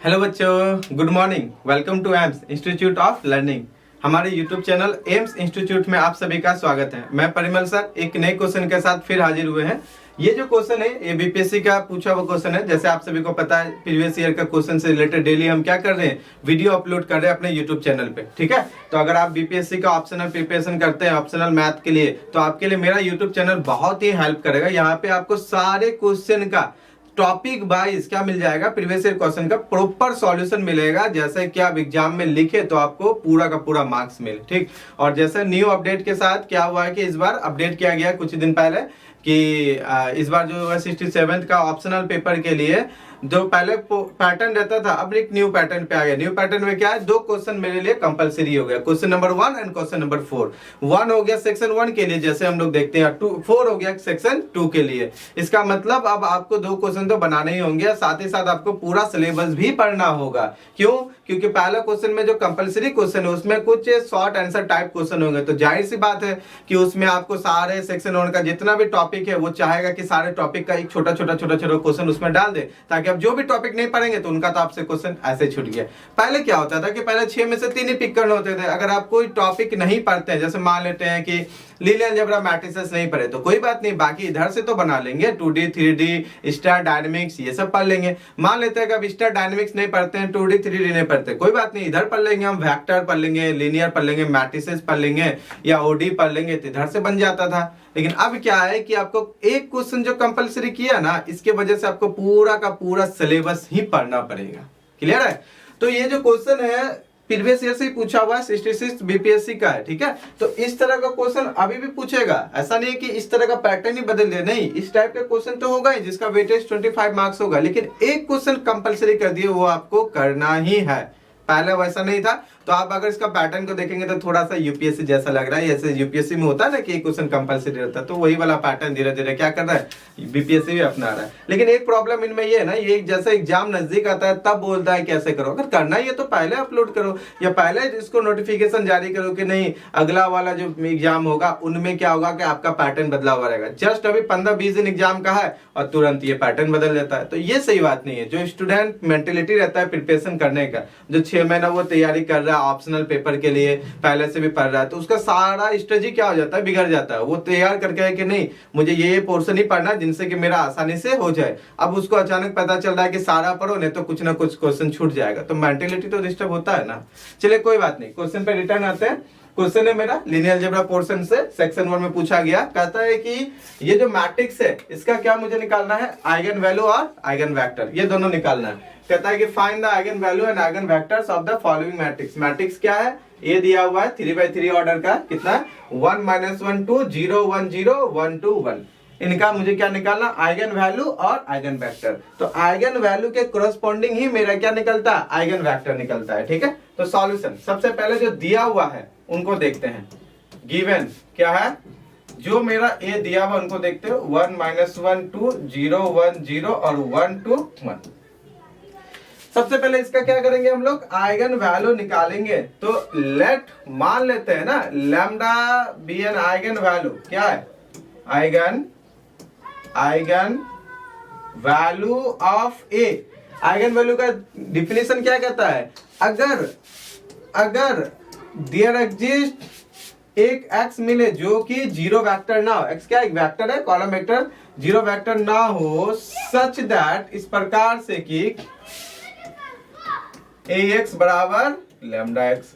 Hello बच्चों, good morning. Welcome to Aims institute of learning. हमारे YouTube channel Aims institute में आप सभी का स्वागत है। मैं परिमल सर एक नए क्वेश्चन के साथ फिर हाजिर हुए हैं। ये जो क्वेश्चन है ये बीपीएससी का पूछा हुआ क्वेश्चन है। जैसे आप सभी को पता है, प्रीवियस ईयर का क्वेश्चन से रिलेटेड डेली हम क्या कर रहे हैं, वीडियो अपलोड कर रहे हैं अपने यूट्यूब चैनल पे। ठीक है, तो अगर आप बीपीएससी का ऑप्शनल प्रिपरेशन करते हैं, ऑप्शनल मैथ के लिए, तो आपके लिए मेरा यूट्यूब चैनल बहुत ही हेल्प करेगा। यहाँ पे आपको सारे क्वेश्चन का टॉपिक वाइज क्या मिल जाएगा, प्रीवियस ईयर क्वेश्चन का प्रॉपर सॉल्यूशन मिलेगा। जैसे कि आप एग्जाम में लिखे तो आपको पूरा का पूरा मार्क्स मिले। ठीक, और जैसे न्यू अपडेट के साथ क्या हुआ है कि इस बार अपडेट किया गया कुछ दिन पहले कि इस बार जो है 67th का ऑप्शनल पेपर के लिए जो पहले पैटर्न रहता था, अब एक न्यू पैटर्न पे आ गया। न्यू पैटर्न में क्या है, दो क्वेश्चन मेरे लिए कंपलसरी हो गया, question number 1 and question number 4। 1 हो गया सेक्शन 1 के लिए, जैसे हम लोग देखते हैं, 4 हो गया सेक्शन 2 के लिए। इसका मतलब अब आपको दो क्वेश्चन तो बनाने ही होंगे, साथ ही साथ आपको पूरा सिलेबस भी पढ़ना होगा। क्यों? क्योंकि पहला क्वेश्चन में जो कंपलसरी क्वेश्चन है उसमें कुछ शॉर्ट आंसर टाइप क्वेश्चन होंगे, तो जाहिर सी बात है कि उसमें आपको सारे सेक्शन 1 का जितना भी टॉपिक है वो चाहेगा कि सारे टॉपिक का एक छोटा छोटा क्वेश्चन उसमें डाल दे, ताकि अब जो भी टॉपिक नहीं पढ़ेंगे तो उनका तो आपसे क्वेश्चन ऐसे छूट गया। पहले क्या होता था कि पहले 6 में से 3 ही पिक करने होते थे। अगर आप कोई टॉपिक नहीं पढ़ते हैं, जैसे मान लेते हैं कि लीनियर अलजेब्रा मैट्रिसेस नहीं पढ़े, तो कोई बात नहीं, बाकी इधर से तो बना लेंगे। 2D 3D स्टार डायनेमिक्स ये सब पढ़ लेंगे। मान लेते हैं कि अब स्टार डायनेमिक्स नहीं पढ़ते हैं, 2D 3D नहीं पढ़ते, कोई बात नहीं, इधर पढ़ लेंगे हम, वेक्टर पढ़ लेंगे, लीनियर पढ़ लेंगे, मैट्रिसेस पढ़ लेंगे या ओडी पढ़ लेंगे, तो इधर से बन जाता था। लेकिन अब क्या है कि आपको एक क्वेश्चन जो कंपलसरी किया ना, इसके वजह से आपको पूरा का पूरा सिलेबस ही पढ़ना पड़ेगा। क्लियर है? तो ये जो क्वेश्चन है प्रीवियस ईयर से ही पूछा हुआ है, 66 बीपीएससी का है। ठीक है, तो इस तरह का क्वेश्चन अभी भी पूछेगा। ऐसा नहीं है कि इस तरह का पैटर्न ही बदल दे, नहीं, इस टाइप का क्वेश्चन तो होगा ही जिसका वेटेज 25 मार्क्स होगा। लेकिन एक क्वेश्चन कंपलसरी कर दिए, वो आपको करना ही है। पहले वैसा नहीं था। तो आप अगर इसका पैटर्न को देखेंगे तो थोड़ा सा यूपीएससी जैसा लग रहा है। जैसे यूपीएससी में होता है ना कि एक क्वेश्चन कंपलसरी रहता है, तो वही वाला पैटर्न धीरे धीरे क्या कर रहा है, बीपीएससी भी अपना रहा है। लेकिन एक प्रॉब्लम इनमें ये है ना, ये जैसे एग्जाम नजदीक आता है तब बोलता है कैसे करो। अगर करना ही है तो पहले अपलोड करो, या पहले इसको नोटिफिकेशन जारी करो कि नहीं, अगला वाला जो एग्जाम होगा उनमें क्या होगा कि आपका पैटर्न बदला हुआ रहेगा। जस्ट अभी 15-20 दिन एग्जाम का है और तुरंत ये पैटर्न बदल जाता है, तो ये सही बात नहीं है। जो स्टूडेंट मेंटेलिटी रहता है प्रिपरेशन करने का, जो 6 महीना वो तैयारी कर रहा है ऑप्शनल पेपर के लिए, पहले से भी पढ़ रहा है, तो उसका सारा स्ट्रेटजी क्या हो जाता है, बिगड़ जाता है। वो तैयार करके है कि नहीं, मुझे ये पोर्शन ही पढ़ना जिनसे कि मेरा आसानी से हो जाए। अब उसको अचानक पता चल रहा है कि सारा पढ़ो, नहीं तो कुछ ना कुछ क्वेश्चन छूट जाएगा, तो मेंटेलिटी तो डिस्टर्ब होता है ना। चलिए कोई बात नहीं, क्वेश्चन पे रिटर्न आते हैं। क्वेश्चन है मेरा लीनियर अलजेब्रा पोर्शन से, सेक्शन 1 में पूछा गया। कहता है कि ये जो मैट्रिक्स है इसका क्या मुझे निकालना है, आइगन वैल्यू और आइगन वेक्टर, ये दोनों निकालना है। कहता है कि find the eigen value and eigen vectors of the following matrix. Matrix क्या है, ये दिया हुआ है 3x3 ऑर्डर का, कितना, 1 -1 2 0 1 0 1 2 1। इनका मुझे क्या निकालना, आइगन वैल्यू और आइगन वेक्टर। तो आइगन वैल्यू के कोरस्पॉन्डिंग ही मेरा क्या निकलता है, आइगन वेक्टर निकलता है। ठीक है, तो सॉल्यूशन सबसे पहले जो दिया हुआ है उनको देखते हैं। गिवन क्या है, जो मेरा ए दिया हुआ उनको देखते हो, 1 -1 2 0 1 0 और 1 2 1। सबसे पहले इसका क्या करेंगे हम लोग, आइगन वैल्यू निकालेंगे। तो लेट मान लेते हैं ना, lambda be an eigenvalue क्या है, eigenvalue of A. Eigenvalue का डिफिनेशन क्या कहता है, अगर देयर एग्जिस्ट एक एक्स मिले जो कि जीरो वेक्टर ना हो, एक्स क्या एक वेक्टर है, कॉलम वेक्टर, जीरो वेक्टर ना हो, सच दैट, इस प्रकार से कि ax बराबर लैम्डा एक्स।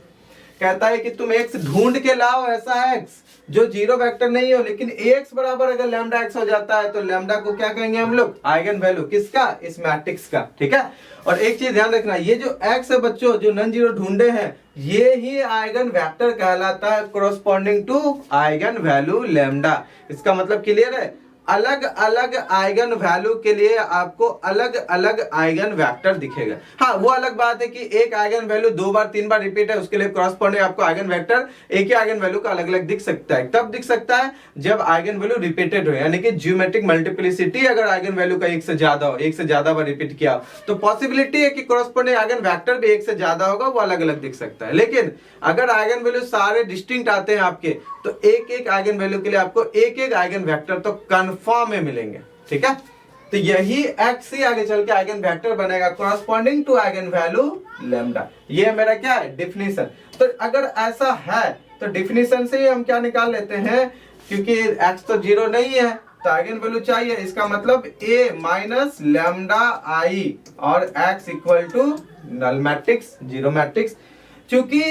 कहता है कि तुम x ढूंढ के लाओ, ऐसा x जो जीरो वेक्टर नहीं हो, लेकिन ax बराबर अगर लैम्डा एक्स हो जाता है तो लैम्डा को क्या कहेंगे हम लोग, आइगन वैल्यू किसका, इस मैट्रिक्स का। ठीक है, और एक चीज ध्यान रखना, ये जो x है बच्चों, जो नॉन जीरो ढूंढे हैं, ये ही आइगन वेक्टर कहलाता है, corresponding to eigenvalue lambda. इसका मतलब क्लियर है, अलग अलग आइगन वैल्यू के लिए आपको अलग अलग आइगन वेक्टर दिखेगा। हाँ, वो अलग बात है कि एक आइगन वैल्यू 2 बार 3 बार रिपीट है, उसके लिए कॉरस्पॉन्डिंग आपको आइगन वेक्टर एक ही आइगन वैल्यू का अलग अलग दिख सकता है। कब दिख सकता है, जब आइगन वैल्यू रिपीटेड हो, यानी कि ज्योमेट्रिक मल्टीप्लिसिटी अगर आइगन वैल्यू का एक से ज्यादा हो, एक से ज्यादा बार रिपीट किया, तो पॉसिबिलिटी है कि कॉरस्पॉन्डिंग आइगन वेक्टर भी एक से ज्यादा होगा, वो अलग अलग दिख सकता है। लेकिन अगर आइगन वैल्यू सारे डिस्टिंक्ट आते हैं आपके, तो एक एक आइगन वैल्यू के लिए आपको एक एक आइगन वेक्टर तो कंफर्म में मिलेंगे। ठीक है, तो यही x ही आगे चल के आइगन वेक्टर बनेगा corresponding to eigenvalue lambda. ये मेरा क्या है डेफिनेशन। तो अगर ऐसा है तो डेफिनेशन से ही हम क्या निकाल लेते हैं, क्योंकि x तो 0 नहीं है तो आइगन वैल्यू चाहिए, इसका मतलब a माइनस लैम्डा आई और x equal to null matrix, zero matrix. चूंकि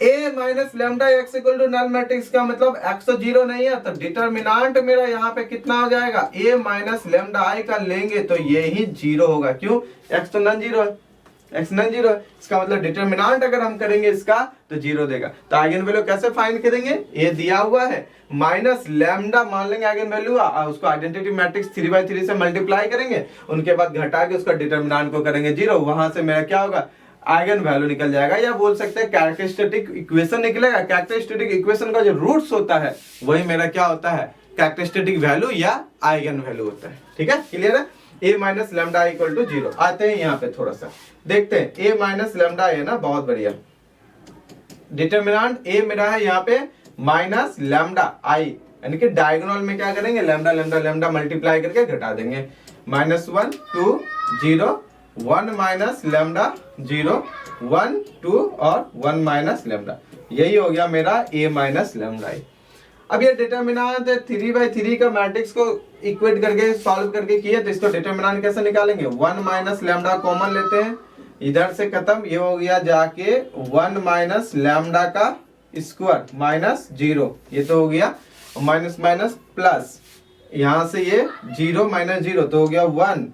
a minus lambda x equal to null matrix का मतलब x तो 0 नहीं है, तो डिटर्मिनांट मेरा यहाँ पे कितना हो जाएगा, a माइनस लैम्डा आई का लेंगे तो ये ही 0 होगा। क्यों, x तो नॉन जीरो है, x नॉन जीरो है, इसका मतलब डिटर्मिनांट अगर हम करेंगे इसका तो 0 देगा। तो आइगन वैल्यू कैसे फाइंड करेंगे, a दिया हुआ है माइनस लैम्डा मान लेंगे आइगन वैल्यू, उसको आइडेंटिटी मैट्रिक्स 3/3 से मल्टीप्लाई करेंगे, उनके बाद घटा के उसका डिटर्मिनांट को करेंगे 0, वहां से मेरा क्या होगा आइगन वैल्यू निकल जाएगा, या बोल सकते हैं कैरेक्टरिस्टिक इक्वेशन निकलेगा। कैरेक्टरिस्टिक इक्वेशन का जो रूट्स होता है वही मेरा क्या होता है कैरेक्टरिस्टिक वैल्यू या आइगन वैल्यू होता है। ठीक है, क्लियर है। a minus lambda equal to 0 आते हैं यहाँ पे थोड़ा सा देखते हैं। a माइनस लैम्डा है ना, बहुत बढ़िया। डिटर्मिनांट a मेरा है यहाँ पे माइनस लैम्डा आई, यानी कि डायगोनल में क्या करेंगे लैम्डा लैम्डा लैम्डा मल्टीप्लाई करके घटा देंगे। -1 2 0 1 माइनस लैम्डा 0 1 2 और 1 माइनस लैम्डा, यही हो गया मेरा a माइनस लैम्डा आई। अब ये डिटर्मिनांट 3/3 का मैट्रिक्स को इक्वेट करके सॉल्व करके किए, तो इसको डिटर्मिनांट कैसे निकालेंगे, 1 माइनस लैम्डा कॉमन लेते हैं, इधर से खत्म, ये हो गया जाके 1 माइनस लैम्डा का स्क्वायर माइनस 0, ये तो हो गया माइनस माइनस प्लस, यहां से ये 0 माइनस 0 तो हो गया 1,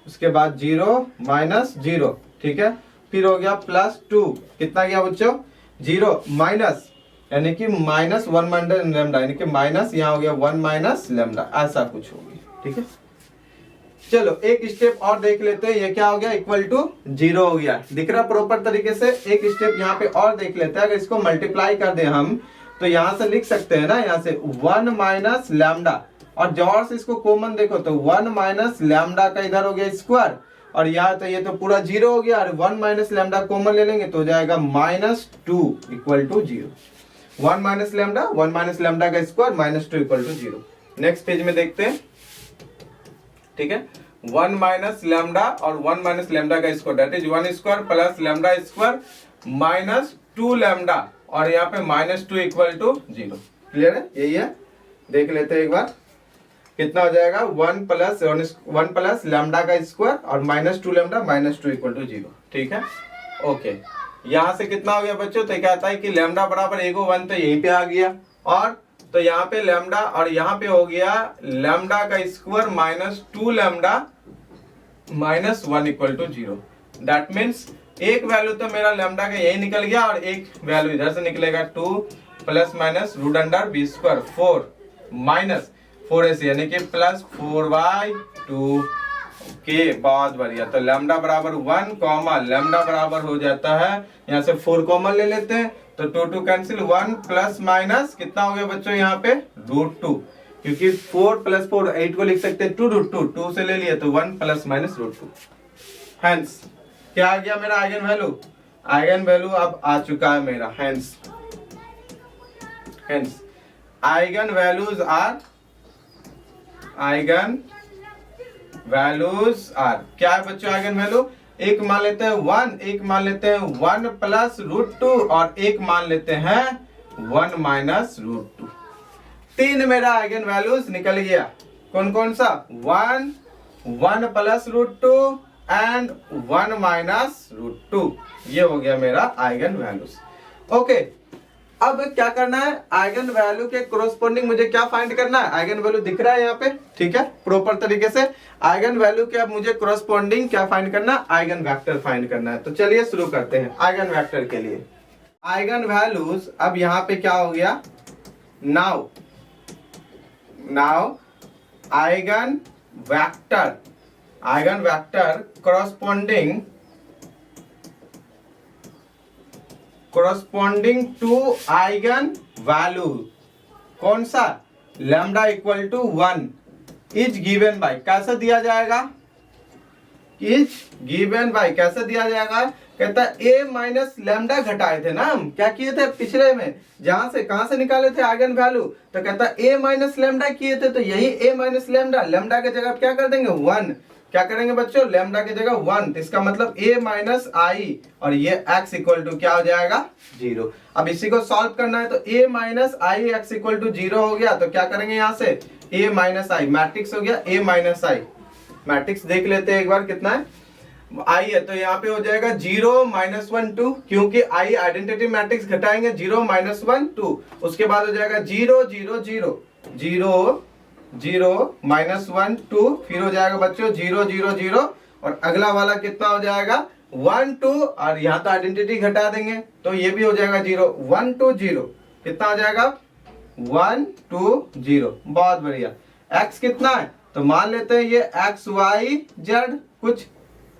उसके बाद 0 माइनस 0, ठीक है, फिर हो गया प्लस 2, कितना गया बच्चों 0 माइनस, यानी कि माइनस 1 माइनस लैम्डा, यानी कि माइनस यहाँ हो गया 1 माइनस लैम्डा, ऐसा कुछ हो गया। ठीक है, चलो एक स्टेप और देख लेते हैं, ये क्या हो गया इक्वल टू 0 हो गया, दिख रहा प्रॉपर तरीके से। एक स्टेप यहाँ पे और देख लेते हैं, अगर इसको मल्टीप्लाई कर दे हम तो यहाँ से लिख सकते हैं ना, यहाँ से 1 माइनस लैम्डा, और जोर से इसको कॉमन देखो तो 1 माइनस लैम्डा का इधर हो गया स्क्वायर, और यहाँ तो ये तो पूरा 0 हो गया, और 1 माइनस लैम्डा कॉमन ले लेंगे तो हो जाएगा -2 equal to 0। 1 minus lambda 1 minus lambda का square -2 equal to 0। Next page में देखते हैं, ठीक है, 1 माइनस लैम्डा और 1 माइनस लैम्डा का square, that is 1 square plus lambda square minus 2 lambda, और यहाँ पे -2 इक्वल टू 0। क्लियर है, यही है, देख लेते हैं एक बार कितना हो जाएगा, 1 प्लस लैम्डा का स्क्वायर और -2 लैम्डा -2 इक्वल टू 0। ठीक है, ओके, यहाँ से कितना हो गया बच्चों, तो क्या आता है कि लैम्डा बराबर 1 तो यहीं पे आ गया, और तो यहाँ पे लैम्डा और यहाँ पे हो गया लैम्डा का square -2 lambda -1 equal to 0। That means एक वैल्यू तो मेरा लैम्डा का यही निकल गया, और एक वैल्यू इधर से निकलेगा 2 plus minus root under B square 4 minus 4 ऐसे, यानी कि +4/2 के, बहुत बढ़िया। तो लैम्डा बराबर 1 कॉमा लैम्डा बराबर हो जाता है, यहाँ से 4 कॉमन ले लेते हैं तो 2 कैंसिल, 1 प्लस माइनस कितना हो गया बच्चों यहाँ पे √2, क्योंकि 4 + 4 8 को लिख सकते हैं 2√2, 2 से ले लिया तो 1 प्लस माइनस √2। हेंस क्या आ गया मेरा आइगन वैल्यू, आइगन वैल्यू अब आ चुका है मेरा, हेंस आइगन वैल्यूज आर क्या है बच्चों, आइगन वैल्यू एक मान लेते हैं 1, एक मान लेते हैं 1 प्लस √2, और एक मान लेते हैं 1 माइनस √2। 3 मेरा आइगन वैल्यूज निकल गया, कौन कौन सा, 1 प्लस √2 एंड 1 माइनस √2, ये हो गया मेरा आइगन वैल्यूज। ओके, अब क्या करना है, आइगन वैल्यू के कोरोस्पोंडिंग मुझे क्या फाइंड करना है, आइगन वैल्यू दिख रहा है यहाँ पे, ठीक है, प्रॉपर तरीके से आइगन वैल्यू के अब मुझे कोरोस्पोंडिंग क्या फाइंड करना है, आइगन वेक्टर फाइंड करना है। तो चलिए शुरू करते हैं आइगन वेक्टर के लिए। आइगन वैल्यूज अब यहाँ पे क्या हो गया, now eigenvector corresponding to eigenvalue, कौन सा, lambda equal to 1 is given by, कैसे दिया जाएगा, इज गिवन बाय, कैसे दिया जाएगा, कहता है ए माइनस लैम्डा घटाए थे ना हम, क्या किए थे पिछले में, जहां से कहां से निकाले थे आइगन वैल्यू, तो कहता है ए माइनस लैम्डा किए थे, तो यही ए माइनस लैम्डा, लैम्डा की जगह क्या कर देंगे 1, क्या करेंगे बच्चों, लैम्डा की जगह 1, तो इसका मतलब a माइनस आई और ये x इक्वल टू क्या हो जाएगा 0। अब इसी को सॉल्व करना है, तो a minus I x equal to 0 हो गया, तो क्या करेंगे यहाँ से a माइनस आई, मैट्रिक्स हो गया a माइनस आई, मैट्रिक्स देख लेते हैं एक बार कितना है, आई है तो यहाँ पे हो जाएगा 0 -1 2, क्योंकि आई आइडेंटिटी मैट्रिक्स घटाएंगे 0 -1 2, उसके बाद हो जाएगा 0 0 0 0 0 -1 2, फिर हो जाएगा बच्चों 0 0 0 और अगला वाला कितना हो जाएगा 1 2, और यहाँ तो आइडेंटिटी घटा देंगे तो ये भी हो जाएगा 0 1 2 0, कितना हो जाएगा 1 2 0। बहुत बढ़िया। x कितना है, तो मान लेते हैं ये x y z, कुछ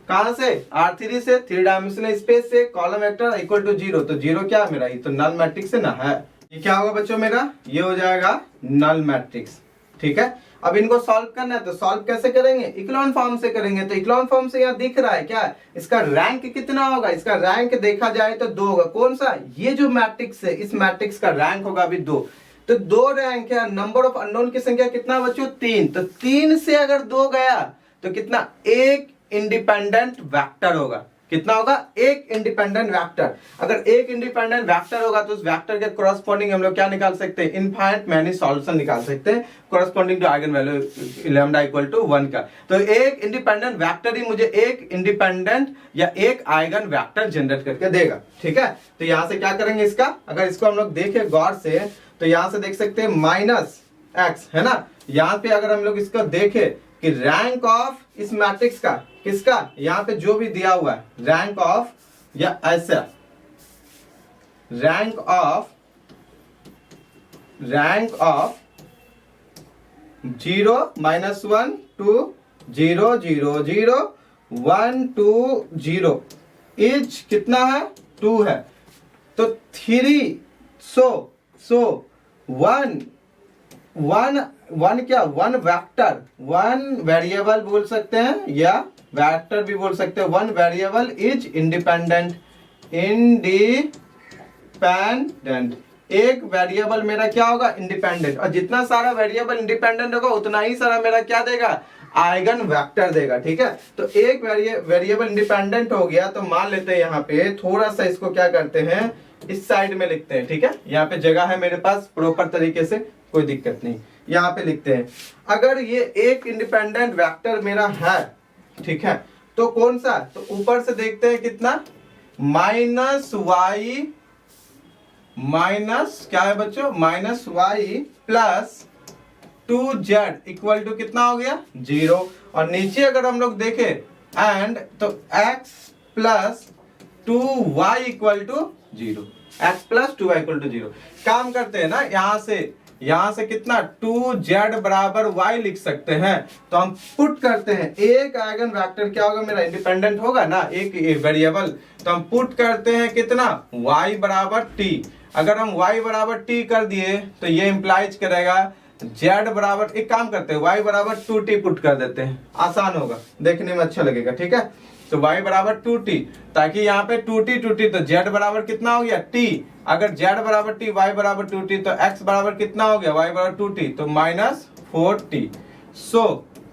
कहां से R3 से, 3 डायमेंशनल स्पेस से, कॉलम वेक्टर इक्वल टू 0, तो 0 क्या है मेरा, ये तो नल मैट्रिक्स है ना, है ये क्या होगा बच्चों मेरा, ये हो जाएगा नल मैट्रिक्स। ठीक है, अब इनको सॉल्व करना है, तो सॉल्व कैसे करेंगे, इक्लोन फॉर्म से करेंगे, तो इक्लोन फॉर्म से यहाँ दिख रहा है क्या, इसका रैंक कितना होगा, इसका रैंक देखा जाए तो 2 होगा, कौन सा, ये जो मैट्रिक्स है इस मैट्रिक्स का रैंक होगा अभी 2, तो 2 रैंक है, नंबर ऑफ अननोन की संख्या कितना बच्चों 3, तो 3 से अगर 2 गया तो कितना, एक इंडिपेंडेंट वेक्टर होगा, कितना होगा, एक इंडिपेंडेंट वेक्टर। अगर एक इंडिपेंडेंट वेक्टर होगा तो उस वेक्टर के कॉरस्पॉन्डिंग हम लोग क्या निकाल सकते हैं, इनफाइनाइट मैनी सॉल्यूशन निकाल सकते हैं corresponding to eigenvalue lambda equal to 1 का। तो एक इंडिपेंडेंट वेक्टर ही मुझे एक इंडिपेंडेंट या एक आइगन वेक्टर जनरेट करके देगा। ठीक है, तो यहां से क्या करेंगे इसका, अगर इसको हम लोग देखें गौर से तो यहां से देख सकते हैं माइनस एक्स है ना, यहां पे अगर हम लोग इसको देखें कि रैंक ऑफ इस मैट्रिक्स का, किसका, यहां पे जो भी दिया हुआ है रैंक ऑफ, या ऐसा रैंक ऑफ 0 -1 2 0 0 0 1 2 0 इज कितना है 2 है, तो 3 सो 1 क्या, 1 वेक्टर, 1 वेरिएबल बोल सकते हैं या वेक्टर भी बोल सकते हैं, 1 वेरिएबल इज इंडिपेंडेंट, एक वेरिएबल मेरा क्या होगा इंडिपेंडेंट, और जितना सारा वेरिएबल इंडिपेंडेंट होगा उतना ही सारा मेरा क्या देगा, आइगन वेक्टर देगा। ठीक है, तो एक वेरिएबल इंडिपेंडेंट हो गया, तो मान लेते हैं यहाँ पे थोड़ा सा इसको क्या करते हैं इस साइड में लिखते हैं। ठीक है, यहाँ पे जगह है मेरे पास प्रॉपर तरीके से, कोई दिक्कत नहीं, यहाँ पे लिखते हैं अगर ये एक इंडिपेंडेंट वेक्टर मेरा है, ठीक है, तो कौन सा, तो ऊपर से देखते हैं कितना, -y माइनस क्या है बच्चों, -y plus 2z equal to कितना हो गया 0, और नीचे अगर हम लोग देखें एंड, तो x plus 2y equal to 0, x plus 2y equal to 0। काम करते हैं ना, यहां से कितना 2z बराबर y लिख सकते हैं, तो हम पुट करते हैं, एक आइगन वेक्टर क्या होगा मेरा इंडिपेंडेंट होगा ना, एक वेरिएबल, तो हम पुट करते हैं कितना y बराबर t। अगर हम y बराबर t कर दिए तो ये इंप्लाइज करेगा z बराबर, एक काम करते हैं y बराबर 2t पुट कर देते हैं, आसान होगा, देखने में अच्छा लगेगा। ठीक है, तो y बराबर 2t, ताकि यहाँ पे 2t तो z बराबर कितना हो गया t, अगर z बराबर t y बराबर 2t तो x बराबर कितना हो गया y बराबर 2t, तो -4t।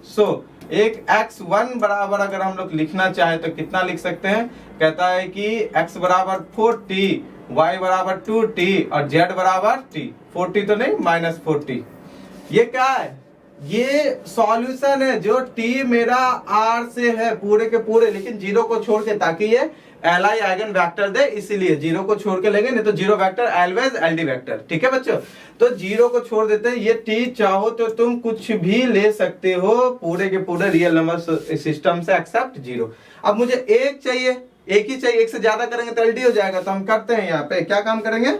सो एक x1 बराबर अगर हम लोग लिखना चाहे तो कितना लिख सकते हैं, कहता है कि x बराबर 4t, y बराबर 2t और z बराबर t, 4t तो नहीं -4t। ये क्या है, ये सॉल्यूशन है जो t मेरा r से है पूरे के पूरे, लेकिन 0 को छोड़ के, ताकि ये li आइगन वेक्टर दे, इसीलिए 0 को छोड़ के लेंगे, नहीं तो 0 वेक्टर ऑलवेज एलडी वेक्टर। ठीक है बच्चों, तो 0 को छोड़ देते हैं, ये t चाहो तो तुम कुछ भी ले सकते हो पूरे के पूरे रियल नंबर सिस्टम से एक्सेप्ट 0। अब मुझे एक चाहिए, एक ही चाहिए, एक से ज्यादा करेंगे तो एलडी हो जाएगा, तो हम करते हैं यहाँ पे क्या काम करेंगे,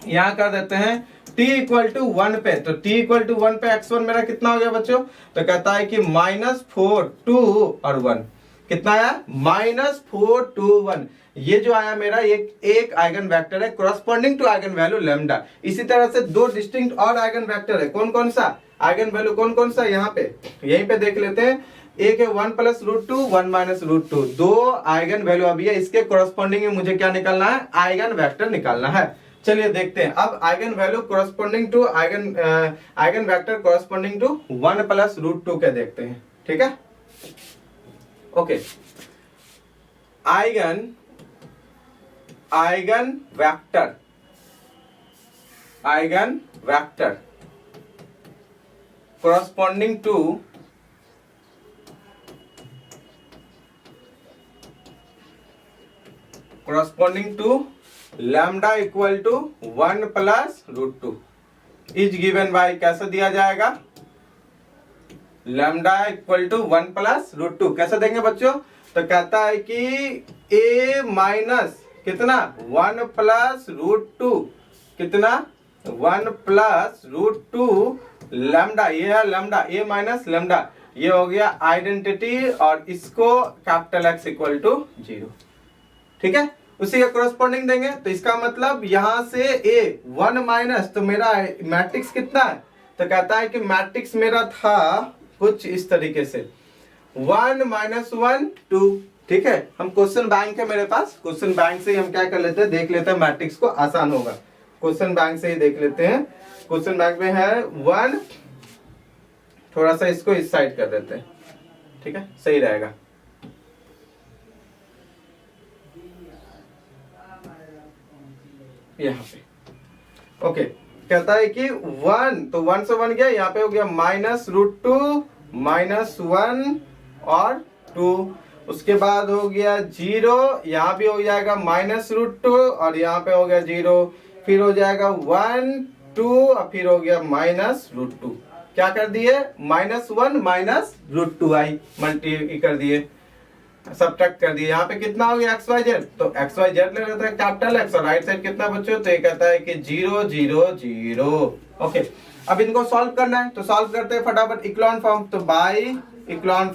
यहाँ कर देते हैं t इक्वल टू 1 पे, तो t इक्वल टू 1 पे x1 मेरा कितना हो गया बच्चों, तो कहता है कि -4 2 और 1, कितना आया -4 2 1, ये जो आया मेरा एक आइगन वेक्टर है corresponding to eigenvalue lambda. इसी तरह से 2 डिस्टिंक्ट और आइगन वेक्टर है, कौन कौन सा आइगन वैल्यू, कौन कौन सा, यहाँ पे यहीं पे देख लेते हैं, एक है 1 plus root two 1 minus root two, दो आइगन वैल्यू अभी है, इसके कोरस्पॉन्डिंग में मुझे क्या निकालना है, आइगन वेक्टर निकालना है। चलिए देखते हैं अब eigenvalue corresponding to eigenvector corresponding to 1 plus root two के देखते हैं, ठीक है। Okay, eigenvector corresponding to lambda equal to 1 plus root 2 is given by, कैसे दिया जाएगा, lambda equal to 1 plus root 2 कैसे देंगे बच्चों, तो कहता है कि a माइनस कितना 1 प्लस रूट टू, कितना 1 प्लस रूट टू लैम्डा, ये है लैम्डा, ए माइनस लैम्डा, ये हो गया आइडेंटिटी, और इसको कैपिटल एक्स इक्वल टू 0, ठीक है, उसी का कोरस्पॉन्डिंग देंगे। तो इसका मतलब यहां से ए 1 माइनस, तो मेरा मैट्रिक्स कितना है, तो कहता है कि मैट्रिक्स मेरा था कुछ इस तरीके से 1 माइनस 1 2, ठीक है। हम क्वेश्चन बैंक है मेरे पास, क्वेश्चन बैंक से ही हम क्या कर लेते हैं, देख लेते हैं मैट्रिक्स को, आसान होगा, क्वेश्चन बैंक से ही देख लेते हैं। क्वेश्चन बैंक में है 1, थोड़ा सा इसको इस साइड कर देते हैं, ठीक है, सही रहेगा। यहाँ पे ओके, कहता है कि 1, तो 1 से 1 गया, यहाँ पे हो गया माइनस रूट टू माइनस 1 और 2, उसके बाद हो गया 0, यहाँ भी हो जाएगा माइनस रूट टू और यहाँ पे हो गया 0, फिर हो जाएगा 1 2 और फिर हो गया माइनस रूट टू, क्या कर दिए minus 1 minus root to I multi कर दिए, सब्ट्रैक्ट कर दिए। यहाँ पे कितना हो गया एक्स वाई जेड, तो एक्स वाई जेड ले लेते हैं कैपिटल एक्स, और राइट साइड कितना बच्चों, तो ये कहता है कि 0 0 0। ओके, अब इनको सॉल्व करना है, तो सॉल्व करते हैं फटाफट इक्लॉन फॉर्म, तो बाय इक्लॉन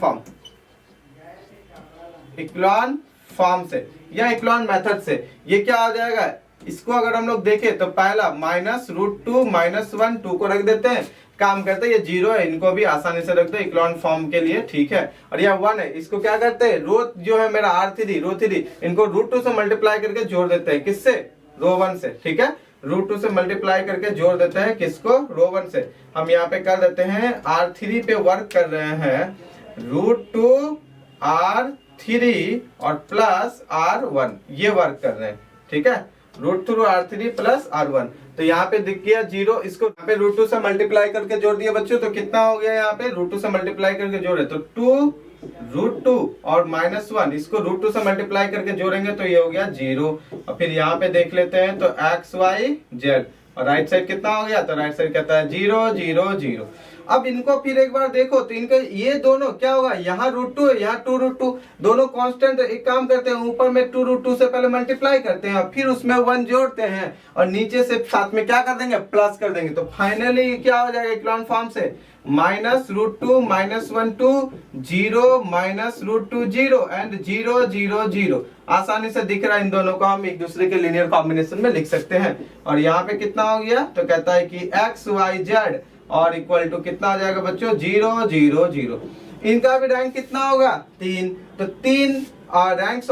फॉर्म से या इक्लॉन मेथड से ये क्या आ जाएगा, इसको अगर हम लोग देखें तो पहला माइनस रूट टू माइनस 1 2 को रख देते हैं, काम करते हैं, ये 0 है, इनको भी आसानी से रख दो इक्लॉन फॉर्म के लिए, ठीक है। और यह 1 है, इसको क्या करते हैं, रो जो है मेरा रो3 इनको रूट 2 से मल्टीप्लाई करके जोड़ देते हैं, किससे, रो 1 से, ठीक है, रूट 2 से मल्टीप्लाई करके जोड़ देते हैं किसको, रो 1 से। हम यहाँ पे कर देते हैं R3 पे वर्क कर रहे हैं, रूट 2 R3 और प्लस R1 ये वर्क कर रहे हैं, ठीक है, root through R3 plus R1, तो यहाँ पे दिख गया 0, इसको यहाँ पे रूट 2 से मल्टीप्लाई करके जोड़ दिया बच्चों, तो कितना हो गया, यहाँ पे रूट 2 से मल्टीप्लाई करके जोड़े तो 2 रूट 2 और माइनस 1, इसको रूट 2 से मल्टीप्लाई करके जोड़ेंगे तो ये हो गया 0, और फिर यहाँ पे देख लेते हैं तो एक्स वाई जेड, और राइट साइड कितना हो गया, तो राइट साइड कहता है 0 0 0। अब इनको फिर एक बार देखो तो इनका ये दोनों क्या होगा, यहाँ रूट 2 है, यहाँ 2 रूट 2, दोनों कांस्टेंट, एक काम करते हैं ऊपर में 2 रूट 2 से पहले मल्टीप्लाई करते हैं और फिर उसमें 1 जोड़ते हैं और नीचे से साथ में क्या कर देंगे, प्लस कर देंगे, तो फाइनली क्या हो जाएगा इक्लॉन फॉर्म से minus root 2 minus 1 2 0 minus root 2 0 and 0 0 0। आसानी से दिख रहा है, इन दोनों को हम एक दूसरे के लीनियर कॉम्बिनेशन में लिख सकते हैं। और यहाँ पे कितना हो गया, तो कहता है कि एक्स वाई जेड और इक्वल टू कितना हो जाएगा बच्चों, 0 0 0। इनका भी रैंक कितना होगा, 3, तो 3 रैंक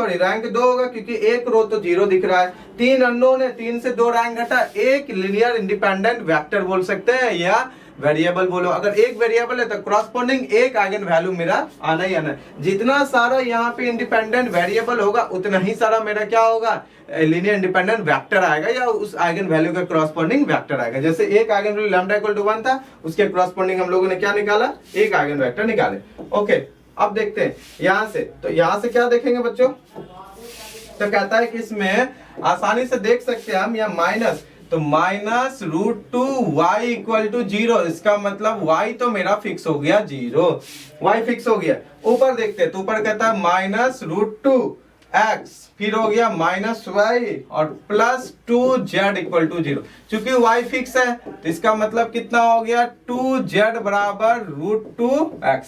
2 होगा क्योंकि एक रो तो 0 दिख रहा है, 3 अननोन है, 3 से 2 रैंक घटा, एक लीनियर इंडिपेंडेंट वेक्टर बोल सकते हैं या वेरिएबल बोलो। अगर एक वेरिएबल है तो करस्पॉन्डिंग एक आइगन वैल्यू मेरा आना ही आना है। जितना सारा यहाँ पे इंडिपेंडेंट वेरिएबल होगा उतना ही सारा मेरा क्या होगा, लीनियर इंडिपेंडेंट वेक्टर आएगा या उस आइगन वैल्यू का करस्पॉन्डिंग वेक्टर आएगा। जैसे एक eigenvalue lambda equal to 1 था, उसके करस्पॉन्डिंग हम लोगों ने क्या निकाला, एक आइगन वेक्टर निकाले। ओके, अब देखते हैं यहाँ से, तो यहाँ से क्या देखेंगे बच्चों, तो कहता है कि इसमें आसानी से देख सकते हैं हम, यहाँ माइनस, तो minus root 2 y equal to 0, इसका मतलब y तो मेरा फिक्स हो गया 0, y फिक्स हो गया। ऊपर देखते हैं तो ऊपर कहता है माइनस रूट 2 x, फिर हो गया माइनस y और प्लस 2z इक्वल टू 0। चूंकि y फिक्स है तो इसका मतलब कितना हो गया, 2z बराबर रूट 2x,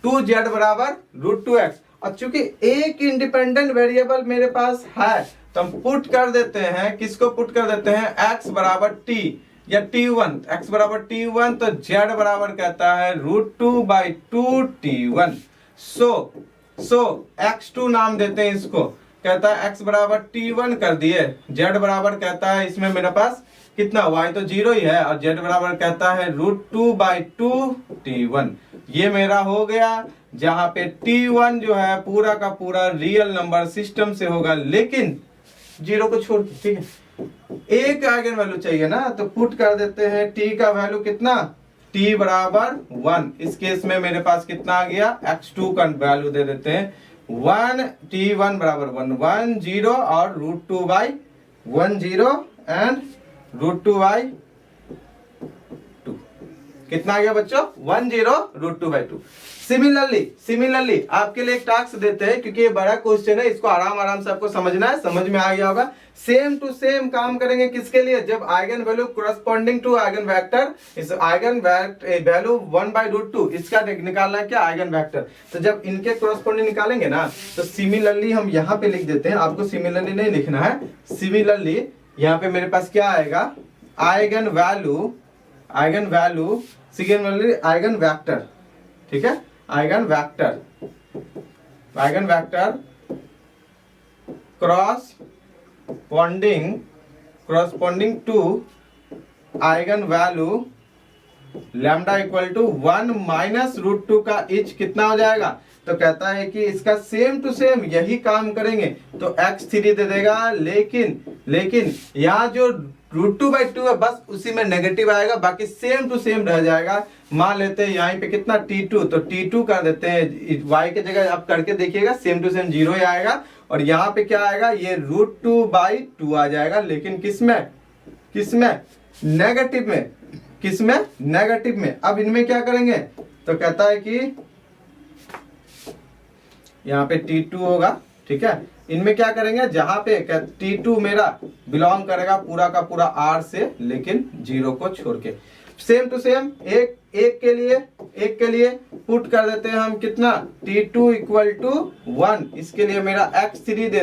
2z बराबर रूट 2x। और चूंकि एक इंडिपेंडेंट वेरिएबल मेरे पास है तो हम पुट कर देते हैं, किसको पुट कर देते हैं, x बराबर t या t1, x बराबर t1, तो z बराबर कहता है root 2 by 2 t1। So x2 नाम देते हैं इसको, कहता है x बराबर t1 कर दिए, z बराबर कहता है इसमें मेरे पास कितना, y तो 0 ही है, और z बराबर कहता है √2/2 t1। ये मेरा हो गया, जहां पे t1 जो है पूरा का पूरा रियल नंबर सिस्टम से होगा, लेकिन 0 को छोड़ के, ठीक है। एक आइगन वैल्यू चाहिए ना, तो पुट कर देते हैं t का वैल्यू कितना, t बराबर 1। इस केस में मेरे पास कितना आ गया, x2 का वैल्यू दे देते हैं 1, t1 बराबर 1, 1 0 और √2/1 0 एंड √2/2 कितना आ गया बच्चों, 1 0 √2/2। सिमिलरली आपके लिए एक टास्क देते हैं, क्योंकि ये बड़ा क्वेश्चन है, इसको आराम से आपको समझना है, समझ में आ गया होगा। सेम टू सेम काम करेंगे किसके लिए, जब eigenvalue corresponding to eigenvector, इस आइगन वैल्यू 1/√2 इसका निकालना है क्या, आइगन वेक्टर। तो जब इनके कोरस्पॉन्डिंग निकालेंगे ना, तो सिमिलरली हम यहाँ पे लिख देते हैं, आपको सिमिलरली नहीं लिखना है, सिमिलरली यहाँ पे मेरे पास क्या आएगा, eigenvalue similarly eigenvector, ठीक है, eigenvector corresponding to eigenvalue lambda equal to 1 minus √2 का इच कितना हो जाएगा। तो कहता है कि इसका सेम टू सेम यही काम करेंगे, तो x3 दे देगा, लेकिन यहाँ जो √2/2 है बस उसी में नेगेटिव आएगा, बाकी सेम टू सेम रह जाएगा। मान लेते हैं यहाँ पे कितना t2, तो t2 कर देते हैं, y के जगह आप करके देखिएगा, सेम टू सेम 0 ही आएगा, और यहाँ पे क्या आएगा, ये √2/2 आ जाएगा, लेकिन किसमें नेगेटिव में। अब इनमें क्या करेंगे, तो कहता है कि यहाँ पे t2 होगा, ठीक है, इनमें क्या करेंगे, जहां पे t2 मेरा बिलोंग करेगा पूरा का पूरा r से, लेकिन 0 को छोड़ के। सेम टू सेम एक के लिए पुट कर देते हैं हम कितना, t2 इक्वल टू 1, इसके लिए मेरा x3 दे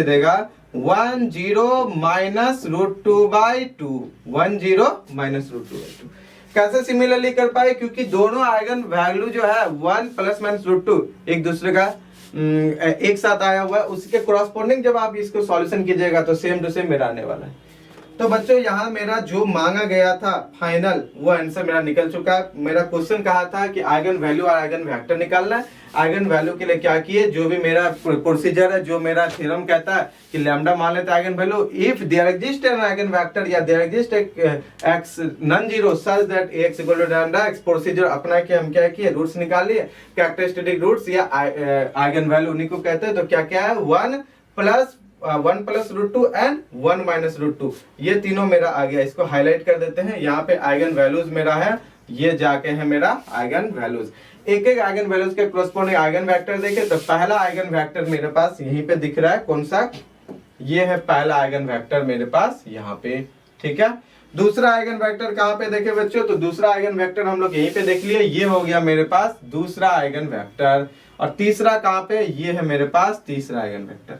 देगा 1 0 माइनस √2/2, 1 0 माइनस √2/2। कैसे सिमिलरली कर पाए, क्योंकि दोनों आइगन वैल्यू जो है 1 प्लस माइनस √2 एक दूसरे का एक साथ आया हुआ है, उसके कोरस्पॉन्डिंग जब आप इसको सॉल्यूशन कीजिएगा तो सेम टू सेम मेरा आने वाला है। तो बच्चों यहाँ मेरा जो मांगा गया था फाइनल, वो आंसर मेरा निकल चुका है। मेरा क्वेश्चन कहा था कि आइगन वैल्यू और आइगन वेक्टर निकालना है। आइगन वैल्यू के लिए क्या किए, जो भी मेरा प्रोसीजर है, जो मेरा थ्योरम कहता है कि लैम्डा मान लेते हैं eigenvalue, if there exist an eigenvector या there exist x non zero such that x equal to lambda x, procedure अपना के हम क्या किए, रूट्स निकाल लिए, कैरेक्टरिस्टिक रूट्स या आइगन वैल्यू उन्हीं को कहते हैं। तो क्या है, 1 प्लस √2 एंड 1 माइनस √2, ये तीनों मेरा आ गया। इसको हाईलाइट कर देते हैं, यहाँ पे आइगन वैल्यूज मेरा है, ये जाके है मेरा आइगन वैल्यूज। एक आइगन वैल्यूज के कोरस्पॉन्डिंग आइगन वेक्टर देखे, तो पहला आइगन वेक्टर मेरे पास यहीं पे दिख रहा है, कौन सा, ये है पहला आइगन वेक्टर मेरे पास यहाँ पे, ठीक है। दूसरा आइगन वेक्टर कहाँ पे देखे बच्चों, तो दूसरा आइगन वेक्टर हम लोग यहीं पे देख लिए, ये हो गया मेरे पास दूसरा आइगन वेक्टर। और तीसरा कहाँ पे, ये है मेरे पास तीसरा eigen vector.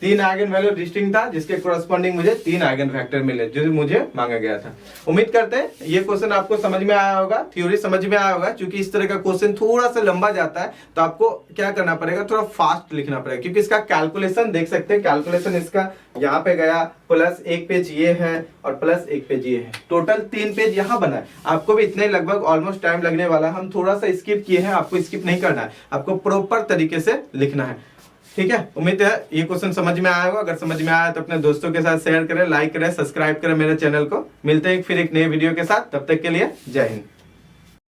3 eigen value distinct था, जिसके कोरस्पॉन्डिंग मुझे 3 आइगन वेक्टर मिले, जो मुझे मांगा गया था। उम्मीद करते हैं ये क्वेश्चन आपको समझ में आया होगा, थ्योरी समझ में आया होगा। क्योंकि इस तरह का क्वेश्चन थोड़ा सा लंबा जाता है, तो आपको क्या करना पड़ेगा, थोड़ा फास्ट लिखना पड़ेगा, क्योंकि इसका कैलकुलेशन देख सकते हैं, कैलकुलेशन इसका यहाँ पे गया, प्लस 1 पेज ये है और प्लस 1 पेज ये है, टोटल 3 पेज यहाँ बना है। आपको भी इतने लगभग ऑलमोस्ट टाइम लगने वाला है। हम थोड़ा सा स्किप किए हैं, आपको स्किप नहीं करना है, आपको प्रॉपर तरीके से लिखना है, ठीक है। उम्मीद है ये क्वेश्चन समझ में आया होगा। अगर समझ में आया तो अपने दोस्तों के साथ शेयर करें, लाइक करें, सब्सक्राइब करें मेरे चैनल को। मिलते हैं फिर एक नए वीडियो के साथ, तब तक के लिए जय हिंद।